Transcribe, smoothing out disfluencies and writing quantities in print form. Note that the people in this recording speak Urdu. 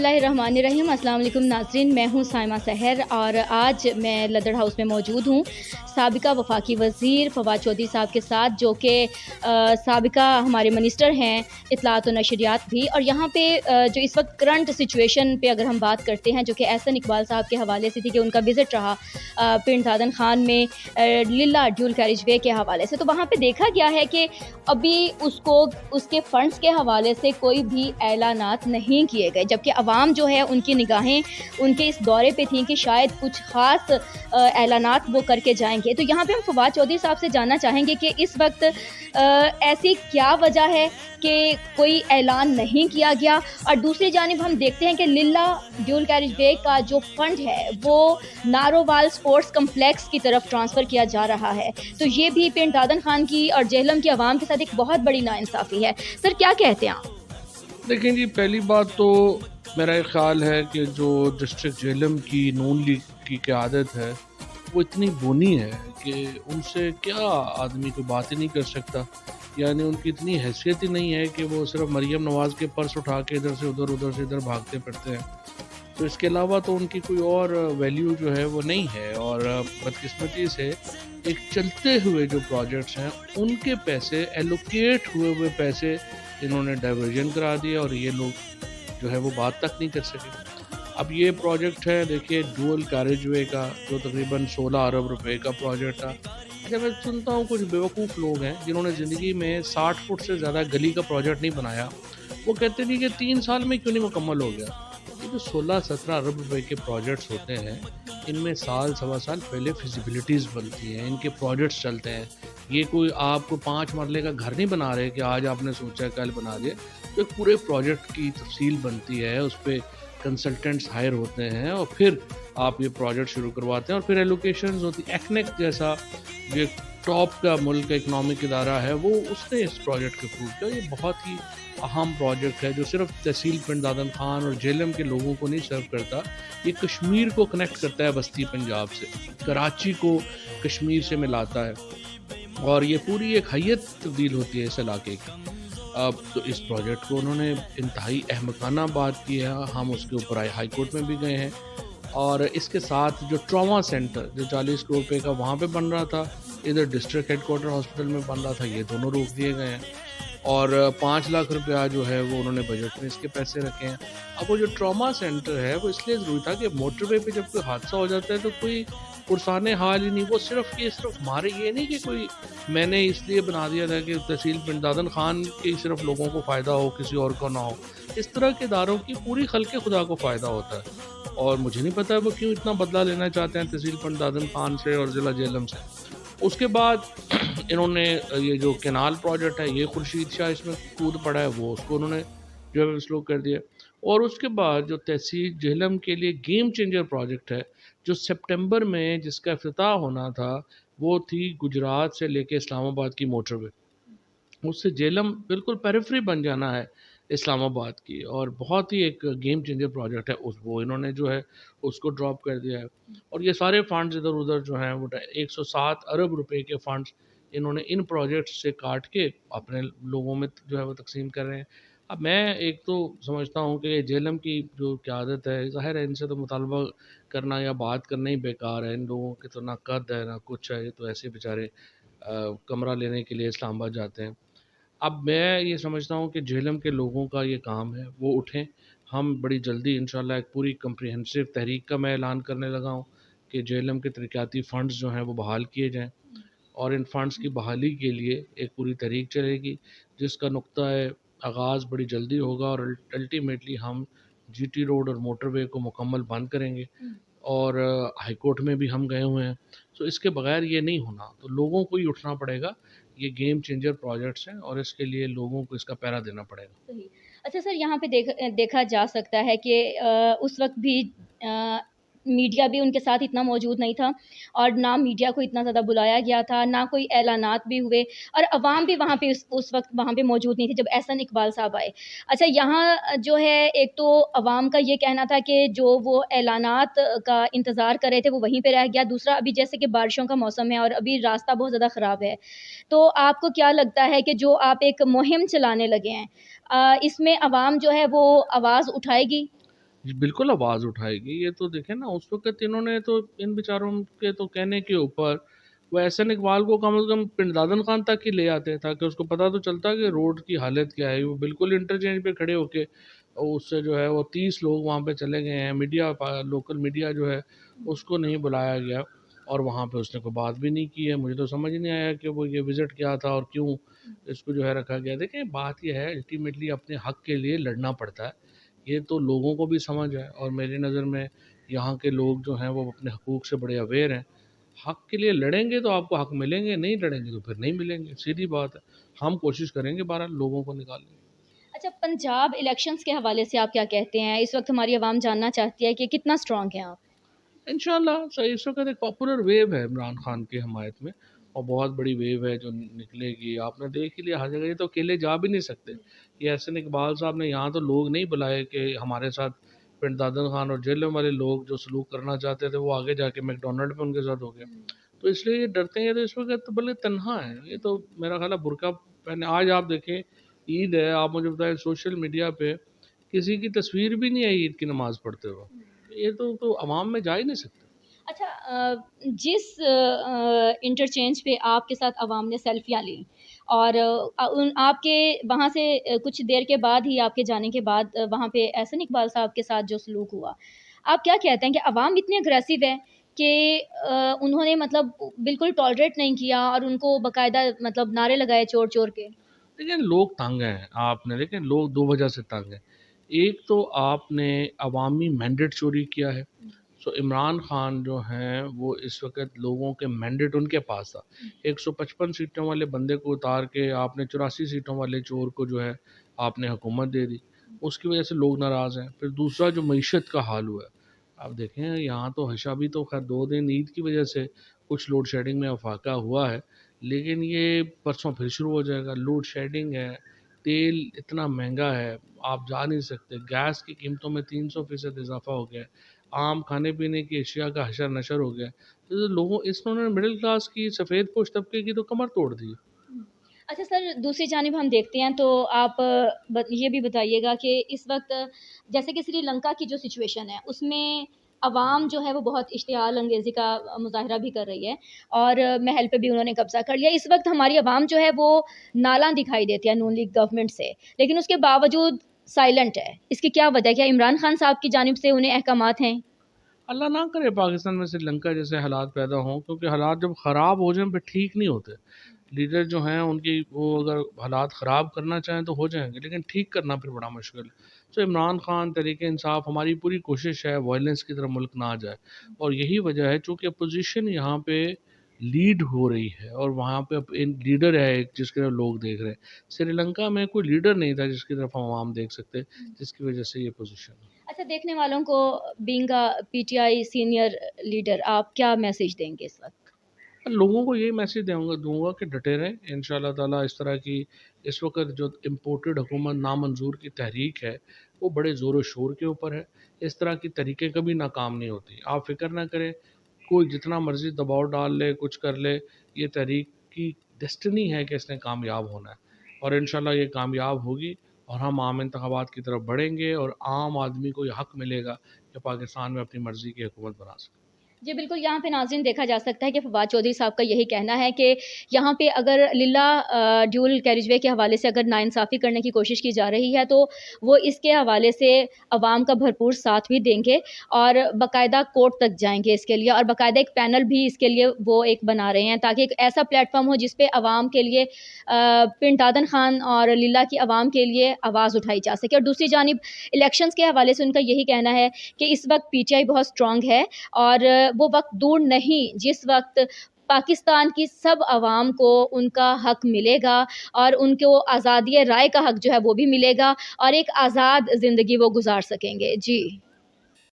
اللہ الرحمن الرحیم۔ السلام علیکم ناظرین، میں ہوں سائمہ سحر اور آج میں لدڑ ہاؤس میں موجود ہوں سابقہ وفاقی وزیر فواد چودھری صاحب کے ساتھ، جو کہ سابقہ ہمارے منسٹر ہیں اطلاعات و نشریات بھی، اور یہاں پہ جو اس وقت کرنٹ سچویشن پہ اگر ہم بات کرتے ہیں جو کہ احسن اقبال صاحب کے حوالے سے تھی کہ ان کا وزٹ رہا پنڈ دادن خان میں للہ ڈیول کیریج وے کے حوالے سے، تو وہاں پہ دیکھا گیا ہے کہ ابھی اس کے فنڈز کے حوالے سے کوئی بھی اعلانات نہیں کیے گئے، جبکہ عوام جو ہے ان کی نگاہیں ان کے اس دورے پہ تھیں کہ شاید کچھ خاص اعلانات وہ کر کے جائیں گے۔ تو یہاں پہ ہم فواد چودھری صاحب سے جاننا چاہیں گے کہ اس وقت ایسی کیا وجہ ہے کہ کوئی اعلان نہیں کیا گیا، اور دوسری جانب ہم دیکھتے ہیں کہ للہ ڈیول کیریج وے کا جو فنڈ ہے وہ نارووال اسپورٹس کمپلیکس کی طرف ٹرانسفر کیا جا رہا ہے، تو یہ بھی پنڈ دادن خان کی اور جہلم کی عوام کے ساتھ ایک بہت بڑی ناانصافی ہے۔ سر کیا کہتے ہیں آپ؟ دیکھیں جی، پہلی بات تو میرا یہ خیال ہے کہ جو ڈسٹرکٹ جہلم کی نون لیگ کی قیادت ہے وہ اتنی بونی ہے کہ ان سے کیا آدمی کوئی بات ہی نہیں کر سکتا، یعنی ان کی اتنی حیثیت ہی نہیں ہے کہ وہ صرف مریم نواز کے پرس اٹھا کے ادھر سے ادھر بھاگتے پھرتے ہیں، تو اس کے علاوہ تو ان کی کوئی اور ویلیو جو ہے وہ نہیں ہے۔ اور بدقسمتی سے ایک چلتے ہوئے جو پروجیکٹس ہیں ان کے پیسے، ایلوکیٹ ہوئے پیسے انہوں نے ڈائیورژن کرا دیا، اور یہ لوگ جو ہے وہ بات تک نہیں کر سکے۔ اب یہ پروجیکٹ ہے، دیکھیے ڈیول کیریج وے کا، جو تقریباً 16 ارب روپے کا پروجیکٹ تھا۔ اچھا، میں سنتا ہوں کچھ بیوقوف لوگ ہیں جنہوں نے زندگی میں 60 فٹ سے زیادہ گلی کا پروجیکٹ نہیں بنایا، وہ کہتے تھے کہ 3 سال میں کیوں نہیں مکمل ہو گیا۔ یہ جو 16-17 ارب روپے کے پروجیکٹس ہوتے ہیں، ان میں سال سوا سال پہلے فیزیبلٹیز بنتی ہیں، ان کے پروجیکٹس چلتے ہیں۔ یہ کوئی آپ کو 5 مرلے کا گھر نہیں بنا رہے کہ آج آپ نے سوچا کل بنا دیا، تو ایک پورے پروجیکٹ کی تفصیل بنتی ہے، اس پہ کنسلٹنٹس ہائر ہوتے ہیں، اور پھر آپ یہ پروجیکٹ شروع کرواتے ہیں، اور پھر ایلوکیشنز ہوتی ہیں۔ ایکنیک جیسا جو ٹاپ کا ملک کا اکنامک ادارہ ہے، وہ اس نے اس پروجیکٹ کو اپروو کیا۔ یہ بہت ہی اہم پروجیکٹ ہے جو صرف تحصیل پنڈ دادن خان اور جہلم کے لوگوں کو نہیں سرو کرتا، یہ کشمیر کو کنیکٹ کرتا ہے بستی پنجاب سے، کراچی کو کشمیر سے ملاتا ہے، اور یہ پوری ایک حیت تبدیل ہوتی ہے اس علاقے کی۔ اب تو اس پروجیکٹ کو انہوں نے انتہائی احمقانہ بات کی ہے، ہم اس کے اوپر ہائی کورٹ میں بھی گئے ہیں، اور اس کے ساتھ جو ٹراما سینٹر جو 40 کروڑ روپے کا وہاں پہ بن رہا تھا، ادھر ڈسٹرکٹ ہیڈ کوارٹر ہاسپٹل میں بن رہا تھا، یہ دونوں روک دیے گئے ہیں، اور 5 لاکھ روپیہ جو ہے وہ انہوں نے بجٹ میں اس کے پیسے رکھے ہیں۔ اب وہ جو ٹراما سینٹر ہے وہ اس لیے ضروری تھا کہ موٹر وے پہ جب کوئی حادثہ ہو جاتا ہے تو کوئی پرسان حال ہی نہیں، وہ صرف ہمارے یہ نہیں کہ کوئی میں نے اس لیے بنا دیا تھا کہ تحصیل پنڈ دادن خان کے صرف لوگوں کو فائدہ ہو، کسی اور کو نہ ہو۔ اس طرح کے اداروں کی پوری خلق خدا کو فائدہ ہوتا ہے، اور مجھے نہیں پتا وہ کیوں اتنا بدلہ لینا چاہتے ہیں تحصیل پنڈ دادن خان سے اور ضلع جہلم سے۔ اس کے بعد انہوں نے یہ جو کینال پروجیکٹ ہے، یہ خورشید شاہ اس میں کود پڑا ہے، وہ اس کو انہوں نے جو ہے سلو کر دیا، اور اس کے بعد جو تحصیل جہلم کے لیے گیم چینجر پروجیکٹ ہے، جو سپٹمبر میں جس کا افتتاح ہونا تھا، وہ تھی گجرات سے لے کے اسلام آباد کی موٹر وے۔ اس سے جہلم بالکل پیریفری بن جانا ہے اسلام آباد کی، اور بہت ہی ایک گیم چینجر پروجیکٹ ہے، وہ انہوں نے جو ہے اس کو ڈراپ کر دیا ہے۔ اور یہ سارے فنڈز ادھر ادھر جو ہیں وہ 107 ارب روپے کے فنڈز انہوں نے ان پروجیکٹس سے کاٹ کے اپنے لوگوں میں جو ہے وہ تقسیم کر رہے ہیں۔ اب میں ایک تو سمجھتا ہوں کہ جہلم کی جو قیادت ہے، ظاہر ہے ان سے تو مطالبہ کرنا یا بات کرنا ہی بیکار ہے، ان لوگوں کے تو نہ قد ہے نہ کچھ ہے، یہ تو ایسے بیچارے کمرہ لینے کے لیے اسلام آباد جاتے ہیں۔ اب میں یہ سمجھتا ہوں کہ جہلم کے لوگوں کا یہ کام ہے، وہ اٹھیں، ہم بڑی جلدی انشاءاللہ ایک پوری کمپریہنسو تحریک کا میں اعلان کرنے لگا ہوں کہ جہلم کے ترقیاتی فنڈز جو ہیں وہ بحال کیے جائیں، اور ان فنڈز کی بحالی کے لیے ایک پوری تحریک چلے گی جس کا نقطہ آغاز بڑی جلدی ہوگا، اور الٹیمیٹلی ہم جی ٹی روڈ اور موٹر وے کو مکمل بند کریں گے، اور ہائی کورٹ میں بھی ہم گئے ہوئے ہیں۔ تو اس کے بغیر یہ نہیں ہونا، تو لوگوں کو ہی اٹھنا پڑے گا، یہ گیم چینجر پروجیکٹس ہیں، اور اس کے لیے لوگوں کو اس کا پیرا دینا پڑے گا۔ صحیح۔ اچھا سر، یہاں پہ دیکھا جا سکتا ہے کہ اس وقت بھی میڈیا بھی ان کے ساتھ اتنا موجود نہیں تھا، اور نہ میڈیا کو اتنا زیادہ بلایا گیا تھا، نہ کوئی اعلانات بھی ہوئے، اور عوام بھی وہاں پہ اس وقت وہاں پہ موجود نہیں تھی جب احسن اقبال صاحب آئے۔ اچھا، یہاں جو ہے ایک تو عوام کا یہ کہنا تھا کہ جو وہ اعلانات کا انتظار کر رہے تھے وہ وہیں پہ رہ گیا، دوسرا ابھی جیسے کہ بارشوں کا موسم ہے اور ابھی راستہ بہت زیادہ خراب ہے، تو آپ کو کیا لگتا ہے کہ جو آپ ایک مہم چلانے لگے ہیں، اس میں عوام جو ہے وہ آواز اٹھائے گی؟ جی بالکل آواز اٹھائے گی. یہ تو دیکھیں نا اس وقت انہوں نے تو ان بیچاروں کے تو کہنے کے اوپر وہ احسن اقبال کو کم از کم پنڈ دادن خان تک ہی لے آتے تاکہ اس کو پتہ تو چلتا کہ روڈ کی حالت کیا ہے. وہ بالکل انٹرچینج پہ کھڑے ہو کے اور اس سے جو ہے وہ 30 لوگ وہاں پہ چلے گئے ہیں. میڈیا لوکل میڈیا جو ہے اس کو نہیں بلایا گیا اور وہاں پہ اس نے کوئی بات بھی نہیں کی ہے. مجھے تو سمجھ نہیں آیا کہ وہ یہ وزٹ کیا تھا اور کیوں اس کو جو ہے رکھا گیا. دیکھیں بات یہ ہے الٹیمیٹلی اپنے حق کے لیے لڑنا پڑتا ہے. یہ تو لوگوں کو بھی سمجھ ہے اور میری نظر میں یہاں کے لوگ جو ہیں وہ اپنے حقوق سے بڑے اویئر ہیں. حق کے لیے لڑیں گے تو آپ کو حق ملیں گے, نہیں لڑیں گے تو پھر نہیں ملیں گے. سیدھی بات ہے. ہم کوشش کریں گے بہرحال لوگوں کو نکالنے کی. اچھا، پنجاب الیکشنز کے حوالے سے آپ کیا کہتے ہیں؟ اس وقت ہماری عوام جاننا چاہتی ہے کہ کتنا اسٹرانگ ہیں آپ؟ انشاءاللہ صحیح. اس وقت ایک پاپولر ویو ہے عمران خان کی حمایت میں اور بہت بڑی ویو ہے جو نکلے گی. آپ نے دیکھ ہی لیا ہر جگہ. یہ تو اکیلے جا بھی نہیں سکتے. یہ احسن اقبال صاحب نے یہاں تو لوگ نہیں بلائے کہ ہمارے ساتھ پنڈ دادن خان اور جیلم والے لوگ جو سلوک کرنا چاہتے تھے وہ آگے جا کے میک ڈونلڈ پہ ان کے ساتھ ہو گیا. تو اس لیے یہ ڈرتے ہیں. تو اس وقت تو بلکہ تنہا ہے. یہ تو میرا خیال ہے برقع پہنے. آج آپ دیکھیں عید ہے, آپ مجھے بتائیں سوشل میڈیا پہ کسی کی تصویر بھی نہیں آئی عید کی نماز پڑھتے ہوئے. یہ تو عوام میں جا ہی نہیں سکتے. اچھا، جس انٹرچینج پہ آپ کے ساتھ عوام نے سیلفیاں لیں اور آپ کے وہاں سے کچھ دیر کے بعد ہی آپ کے جانے کے بعد وہاں پہ احسن اقبال صاحب کے ساتھ جو سلوک ہوا, آپ کیا کہتے ہیں کہ عوام اتنی اگریسو ہے کہ انہوں نے مطلب بالکل ٹالریٹ نہیں کیا اور ان کو باقاعدہ مطلب نعرے لگائے چور چور کے؟ لیکن لوگ تنگ ہیں. آپ نے دیکھیں لوگ دو وجہ سے تنگ ہیں. ایک تو آپ نے عوامی مینڈیٹ چوری کیا ہے. سو عمران خان جو ہیں وہ اس وقت لوگوں کے مینڈیٹ ان کے پاس تھا. 155 سیٹوں والے بندے کو اتار کے آپ نے 84 سیٹوں والے چور کو جو ہے آپ نے حکومت دے دی. اس کی وجہ سے لوگ ناراض ہیں. پھر دوسرا جو معیشت کا حال ہوا ہے, آپ دیکھیں یہاں تو حشا بھی تو خیر 2 دن عید کی وجہ سے کچھ لوڈ شیڈنگ میں افاقہ ہوا ہے, لیکن یہ پرسوں پھر شروع ہو جائے گا. لوڈ شیڈنگ ہے, تیل اتنا مہنگا ہے آپ جا نہیں سکتے. گیس کی قیمتوں میں 300% اضافہ ہو گیا ہے. عام کھانے پینے کی اشیاء کا حشر نشر ہو گیا ہے. تو لوگوں اس نے مڈل کلاس کی سفید پوش طبقے کی تو کمر توڑ دی. اچھا سر، دوسری جانب ہم دیکھتے ہیں تو آپ یہ بھی بتائیے گا کہ اس وقت جیسے کہ سری لنکا کی جو سچویشن ہے اس میں عوام جو ہے وہ بہت اشتعال انگیزی کا مظاہرہ بھی کر رہی ہے اور محل پہ بھی انہوں نے قبضہ کر لیا. اس وقت ہماری عوام جو ہے وہ نالاں دکھائی دیتی ہے نون لیگ گورنمنٹ سے, لیکن اس کے باوجود سائلنٹ ہے. اس کی کیا وجہ ہے؟ کیا عمران خان صاحب کی جانب سے انہیں احکامات ہیں؟ اللہ نہ کرے پاکستان میں سری لنکا جیسے حالات پیدا ہوں, کیونکہ حالات جب خراب ہو جائیں پھر ٹھیک نہیں ہوتے. لیڈر جو ہیں ان کی وہ اگر حالات خراب کرنا چاہیں تو ہو جائیں گے, لیکن ٹھیک کرنا پھر بڑا مشکل ہے. تو عمران خان تحریک انصاف ہماری پوری کوشش ہے وائلنس کی طرف ملک نہ آ جائے, اور یہی وجہ ہے چونکہ اپوزیشن یہاں پہ لیڈ ہو رہی ہے اور وہاں پہ لیڈر ہے ایک جس کی طرف لوگ دیکھ رہے ہیں. سری لنکا میں کوئی لیڈر نہیں تھا جس کی طرف ہم عوام دیکھ سکتے, جس کی وجہ سے یہ پوزیشن ہے. اچھا، دیکھنے والوں کو being P T I senior leader آپ کیا میسج دیں گے اس وقت؟ لوگوں کو یہی میسج دوں گا کہ ڈٹے رہیں. ان شاء اللہ تعالیٰ اس طرح کی اس وقت جو امپورٹڈ حکومت نامنظور کی تحریک ہے وہ بڑے زور و شور کے اوپر ہے. اس طرح کی تحریکیں کبھی ناکام نہیں ہوتی. آپ فکر نہ کریں, کوئی جتنا مرضی دباؤ ڈال لے کچھ کر لے, یہ تحریک کی ڈیسٹنی ہے کہ اس نے کامیاب ہونا ہے, اور انشاءاللہ یہ کامیاب ہوگی اور ہم عام انتخابات کی طرف بڑھیں گے اور عام آدمی کو یہ حق ملے گا کہ پاکستان میں اپنی مرضی کی حکومت بنا سکے. جی بالکل، یہاں پہ ناظرین دیکھا جا سکتا ہے کہ فواد چودھری صاحب کا یہی کہنا ہے کہ یہاں پہ اگر للہ ڈیول کیریج وے کے حوالے سے اگر ناانصافی کرنے کی کوشش کی جا رہی ہے تو وہ اس کے حوالے سے عوام کا بھرپور ساتھ بھی دیں گے اور باقاعدہ کورٹ تک جائیں گے اس کے لیے, اور باقاعدہ ایک پینل بھی اس کے لیے وہ ایک بنا رہے ہیں تاکہ ایک ایسا پلیٹ فارم ہو جس پہ عوام کے لیے پنڈ دادن خان اور للہ کی عوام کے لیے آواز اٹھائی جا سکے. اور دوسری جانب الیکشنز کے حوالے سے ان کا یہی کہنا ہے کہ اس وقت پی ٹی آئی بہت اسٹرانگ ہے اور وہ وقت دور نہیں جس وقت پاکستان کی سب عوام کو ان کا حق ملے گا اور ان کو آزادی رائے کا حق جو ہے وہ بھی ملے گا اور ایک آزاد زندگی وہ گزار سکیں گے. جی